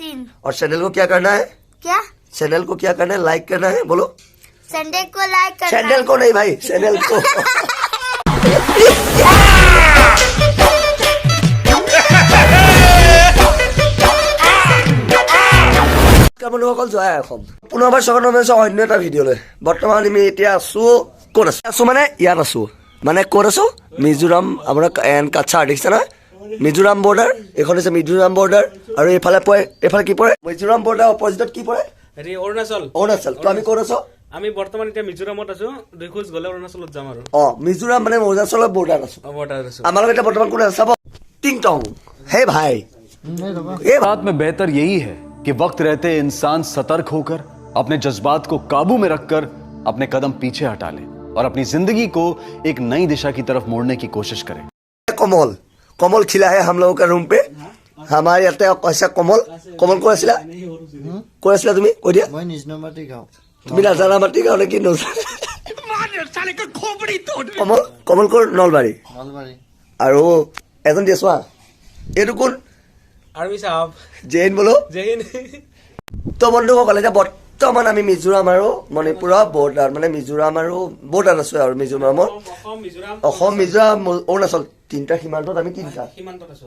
3। और चैनल को क्या करना है? क्या? चैनल को क्या करना है? लाइक करना है, बोलो। सैंडल को लाइक करना चैनल है। को नहीं भाई, चैनल को। বন্ধুসকল জয় অসম পুনৰবাৰ স্বাগতম জনাইছো অন্য এটা ভিডিঅ'লৈ। বৰ্তমান আমি এতিয়া আছো ক'ত আছো মানে ইয়াত আছো মানে ক'ত আছো মিজোৰাম আপোনাৰ কাছাৰ দেখিছে না মিজোৰাম বৰ্ডাৰ এখন হৈছে মিজোৰাম বৰ্ডাৰ আৰু এইফালে কি পৰে মিজোৰাম বৰ্ডাৰ অপজিটত কি পৰে হেৰি অৰুণাচল তো আমি ক'ত আছো আমি বৰ্তমান এতিয়া মিজোৰামত আছো 2 খোজ গলে অৰুণাচলত যাম আৰু মিজোৰাম মানে অৰুণাচলৰ বৰ্ডাৰ আছো আমাৰ লগত এতিয়া বৰ্তমান কোন আছে চাব টিং টং হে ভাই बात में बेहतर यही है कि वक्त रहते इंसान सतर्क होकर अपने जज्बात को काबू में रखकर अपने कदम पीछे हटा ले और अपनी जिंदगी को एक नई दिशा की तरफ मोड़ने की कोशिश करे। कमल खिला है हम लोगों का रूम पे हमारे याते कैसा कमल को आसिला तुम्हें কৈ দিয়া মই নিজ নম্বৰতে গাও তুমি নাজানা মাটি গাও নেকি কমল কোৰ নলবাৰী আৰু এজন দিয়ে চোৱা এইটো কোন আৰ্মি সাহেব জেইন বলো জেইন তো বন্ধুসকল এতিয়া বৰ্তমান আমি মিজোৰাম আৰু মণিপুৰৰ বৰ্ডাৰ মানে মিজোৰাম আৰু বৰ্ডাৰ আছো আৰু মিজোৰামৰ অসম মিজোৰাম অৰুণাচল তিনিটা সীমান্তত আমি তিনিটা সীমান্তত আছো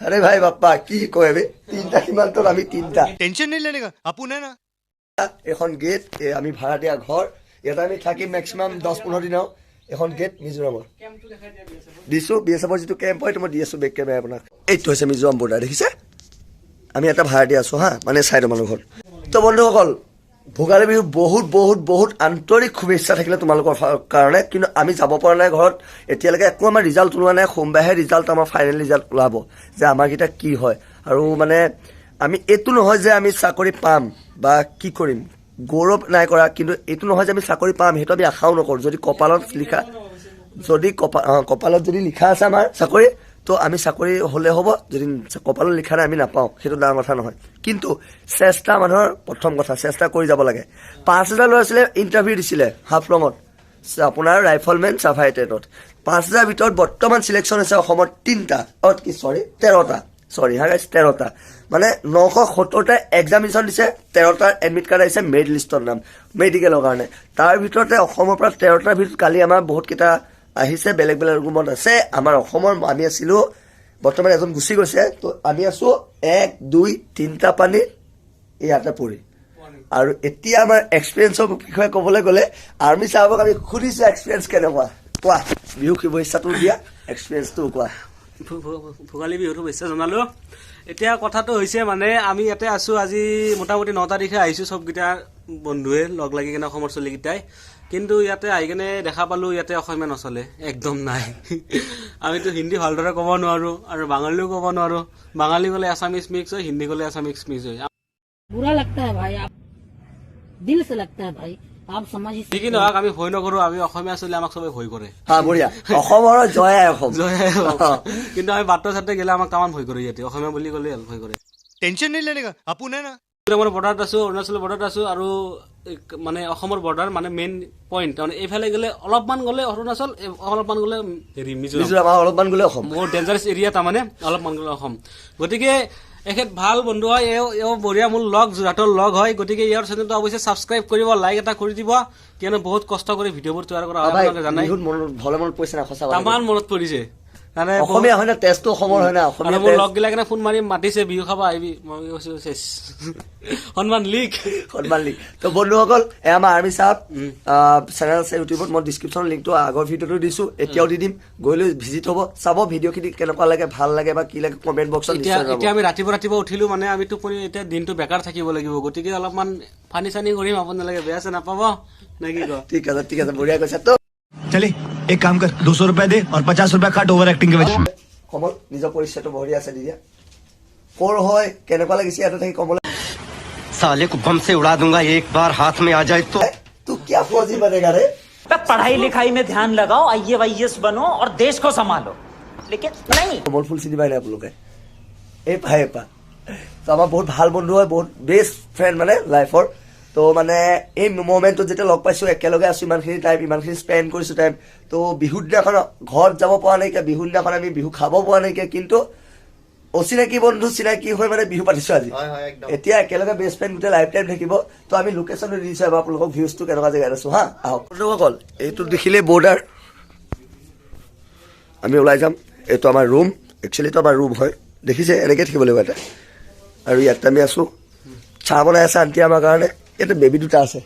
আরে ভাই বাপ্পা কি কয় বে তিনিটা সীমান্তত আমি তিনিটা টেনশন नहीं लेने का अपन है ना এখন গেট আমি ভাড়া দিয়া ঘৰ ইয়াত আমি থাকি ম্যাক্সিমাম 10-15 দিন এখন গেট মিজোৰামৰ দিছো বিএসএফৰ যিটো কেম্প হয় মই দি আছো বেক কেমেৰা আপোনাক এইটো হৈছে মিজোৰাম বৰ্ডাৰ দেখিছে আমি এটা ভাড়া দিয়া আছো হা মানে চাইড মানুহ ঘৰ তো বন্ধুসকল ভোগালী বিহু বহুত বহুত বহুত আন্তৰিক শুভেচ্ছা থাকিলে তোমালোকৰ কাৰণে কিন্তু আমি যাব পৰা নাই ঘৰত এতিয়ালৈকে একো আমাৰ ৰিজাল্ট ওলোৱা নাই সোমবাৰে ৰিজাল্ট আমাৰ ফাইনেল ৰিজাল্ট ওলাব যে আমাৰ কিটা কি হয় আৰু মানে আমি এটো নহয় যে আমি চাকৰি পাম বা কি কৰিম গৌৰৱ নাই কৰা কিন্তু এটো নহয় যে আমি চাকৰি পাম হেটো আমি আশাও নকৰো যদি কপালত লিখা যদি কপালত যদি লিখা আছে আমাৰ চাকৰি তো আমি চাকৰি হলে হ'ব যদি কপালত লিখা নাই আমি নাপাওঁ সেইটো ডাঙৰ কথা নহয় কিন্তু চেষ্টা মানুহৰ প্ৰথম কথা চেষ্টা কৰি যাব লাগে 5000 ল'ৰা ছোৱালীয়ে ইণ্টাৰভিউ দিছিলে হাফলঙত আপোনাৰ ৰাইফলমেন সাফাইটেটত 5000 ভিতৰত বৰ্তমান সিলেকশ্যন হৈছে অসমৰ 3টা 13টা মানে 970টা এক্সামিনেশ্যন দিছে 13টা এডমিট কাৰ্ড আহিছে মেৰিট লিষ্টৰ নাম মেডিকেলৰ কাৰণে তাৰ ভিতৰতে অসমৰ পৰা 13টাৰ ভিতৰত কালি আমাৰ বহুত কেইটা আহিছে বেলেগ বেলেগ ৰুমত আছে আমাৰ অসমৰ আমি আছিলো বৰ্তমান এজন গুচি গৈছে তো আমি আছো 1 2 3টা পানী ইয়াতে পৰি আৰু এতিয়া আমাৰ এক্সপেৰিয়েন্সৰ বিষয়ে ক'বলৈ গ'লে আৰ্মি সাহেবক আমি খুদিছো এক্সপেৰিয়েন্স কেনেকুৱা কোৱা বিহু শুভেচ্ছাটো দিয়া এক্সপেৰিয়েন্সটো কোৱা ভোগালী বিহুৰ শুভেচ্ছা জনালো এতিয়া কথাটো হৈছে মানে আমি ইয়াতে আছো আজি মোটামুটি 9 তাৰিখে আহিছো সবগিটা বন্ধুৱে লগ লাগি কেনে অসমৰ চলিকিটাই কিন্তু ইয়াতে আহি কেনে দেখা পালো ইয়াতে অসমীয়া নচলে একদম নাই আমিতো হিন্দী ভালদৰে ক'ব নোৱাৰো আৰু বাঙালীও ক'ব নোৱাৰো বাঙালী গলে আসামিজ মিক্স হয় হিন্দী গলে আসামিজ মিক্স হয় बुरा लगता है भाई आप दिल से लगता है भाई आप समझ ही ঠিক নহয় আমি ভয় নকৰো আমি অসমীয়া চলি আমাক সবে ভয় কৰে হা বঢ়িয়া অসমৰ জয় অসম কিন্তু আমি বাটৰ চাতে গেলে আমাক কামান ভয় কৰে ইয়াতে অসমীয়া বুলি গলে ভয় কৰে टेंशन नहीं लेने का अपन है ना আমাৰ বৰ্ডাৰত আছো অৰুণাচলৰ বৰ্ডাৰত আছো আৰু মানে অসমৰ বৰ্ডাৰ মানে মেইন পইণ্ট মানে এইফালে গ'লে অলপমান গ'লে অৰুণাচল অলপমান গ'লে হেৰি মিজোৰাম অলপমান গ'লে অসম বহুত ডেঞ্জাৰাছ এৰিয়া তাৰমানে অলপমান গ'লে অসম গতিকে এখেত ভাল বন্ধু হয় এও বঢ়িয়া মোৰ লগ যোৰহাটৰ লগ হয় গতিকে ইয়াৰ চেনেলটো অৱশ্যে ছাবস্ক্ৰাইব কৰিব লাইক এটা কৰি দিব কিয়নো বহুত কষ্ট কৰি ভিডিঅ'বোৰ তৈয়াৰ কৰা আপোনালোকে জানাই ভলে মনত পৰিছে না সঁচা তামান মনত পৰিছে মানে অসমীয়া হয় না টেষ্টটো অসমৰ হয় না অসমীয়া মোৰ লগ গিলা কেনে ফোন মাৰি মাতিছে বিহু খাব আহিবি মই কৈছো সন্মান লিখ তো বন্ধুসকল আমাৰ আৰ্মি সাহেব চেনেল আছে ইউটিউবত মই ডিছক্ৰিপশ্যন লিংকটো আগৰ ভিডিঅ'টো দিছো এতিয়াও দি দিম গৈলৈ ভিজিট হ'ব চাব ভিডিঅ'খিনি কেনেকুৱা লাগে ভাল লাগে বা কি লাগে কমেণ্ট বক্সত এতিয়া আমি ৰাতিপুৱা উঠিলো মানে আমি টোপনি এতিয়া দিনটো বেকাৰ থাকিব লাগিব গতিকে অলপমান ফানি চানি কৰিম আপোনালোকে বেয়া চেয়া নাপাব নে কি কয় ঠিক আছে বঢ়িয়া কৈছে তো चले एक काम कर 200 रुपए दे और 50 रुपए काट ओवर एक्टिंग के वजह কমল নিজৰ পৰিচয়টো বঢ়িয়া আছে দিদিয়া কৰ হয় কেনেকুৱা লাগিছে ইয়াতে থাকি কমল साले को बम से उड़ा दूंगा एक बार हाथ में आ जाए तो तू क्या फौजी बनेगा रे पढ़ाई लिखाई में ध्यान लगाओ IAS बनो और देश को संभालो लेकिन नहीं কমল ফুল চিনি পাই নাই আপোনালোকে এই পাই তো আমাৰ বহুত ভাল বন্ধু হয় বহুত বেষ্ট ফ্ৰেণ্ড মানে লাইফৰ তো মানে এই মোমেণ্টত যেতিয়া লগ পাইছো একেলগে আছো ইমানখিনি টাইম ইমানখিনি স্পেণ্ড কৰিছো টাইম তো বিহুৰ দিনাখন ঘৰত যাব পৰা নাইকিয়া বিহুৰ দিনাখন আমি বিহু খাব পৰা নাইকিয়া কিন্তু অচিনাকি বন্ধু চিনাকি হৈ মানে বিহু পাতিছো আজি এতিয়া একেলগে বেষ্ট ফ্ৰেণ্ড গোটেই লাইফ টাইম থাকিব তো আমি লোকেশ্যনটো দি দিছো আপোনালোকক ভিউজটো কেনেকুৱা জেগাত আছো হা আহক বন্ধুসকল এইটো দেখিলে বৰ্ডাৰ আমি ওলাই যাম এইটো আমাৰ ৰুম একচুৱেলিটো আমাৰ ৰুম হয় দেখিছে এনেকৈ থাকিব লাগিব এটা আৰু ইয়াত আমি আছো চাহ বনাই আছে আণ্টি আমাৰ কাৰণে ইয়াতে বেবী দুটা আছে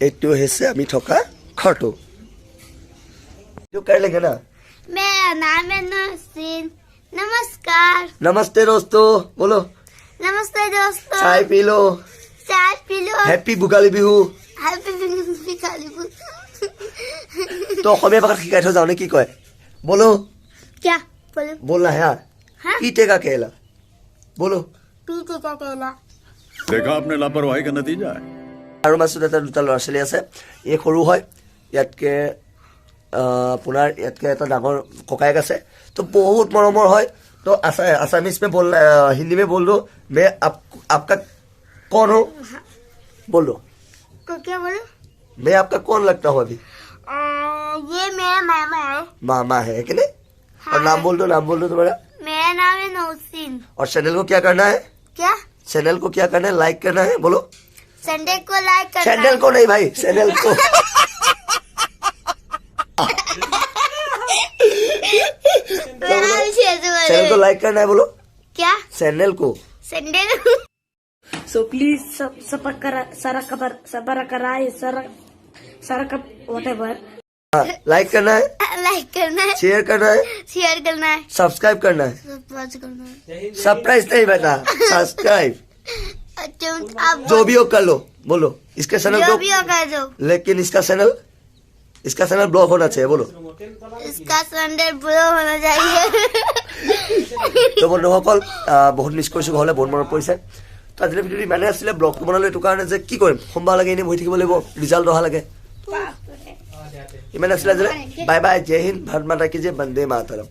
এইটো হৈছে আমি থকা ঘৰটো जो कर लेंगे ना मेरा नाम है नौसीन नमस्कार नमस्ते दोस्तों बोलो नमस्ते दोस्तों चाय पी लो चाय P low happy Bhogali Bihu happy भिखारी तो অসমীয়া ভাষাত শিকাই থৈ যাওঁ নে কি কয় बोलो क्या बोलो बोलना है यार हाँ? पीटे का केला बोलो पीछे का केला देखा आपने लापरवाही का नतीजा है আৰু মাছুদ এটা দুটা ল'ৰা ছোৱালী আছে এই সৰু হয় ইয়াতকে আপোনাৰ ইয়াতকে এটা ডাঙৰ ককায়েক আছে তো বহুত মৰমৰ হয় তো আসামিজ में बोल हिंदी में बोल दो मैं आपका कौन हूँ बोल दो तो क्या बोलो मैं आपका कौन लगता हूँ अभी ये मेरा मामा है मामा है कि नहीं और नाम बोल दो तुम्हारा मेरा नाम है नौसीन और चैनल को क्या करना है क्या चैनल को क्या करना है लाइक करना है बोलो संडे को लाइक करना चैनल को नहीं भाई चैनल को चैनल को लाइक करना है बोलो क्या चैनल को संडे सो प्लीज सबर कराए सर का व्हाटएवर लाइक करना है लाइक करना है शेयर करना है शेयर करना है सब्सक्राइब करना है सब्सक्राइब करना है सरप्राइज नहीं बेटा सब्सक्राइब अच्छा आप जो भी हो कर लो बोलो इसके चैनल जो को भी होगा जो लेकिन इसका चैनल ब्लॉक होना चाहिए बोलो इसका संडे ब्लॉक होना चाहिए তো বন্ধুসকল বহুত মিছ কৰিছোঁ ঘৰলৈ বহুত মনত পৰিছে তো আজিলৈ ভিডিঅ'টো ইমানেই আছিলে ব্লগটো বনালোঁ এইটো কাৰণে যে কি কৰিম সোমবাৰ লাগে এনেই বহি থাকিব লাগিব ৰিজাল্ট অহা লাগে ইমানে আছিলে আজিলৈ বাই বাই জয় হিন্দ ভাৰত মাতা কি জয় বন্দে মাতৰম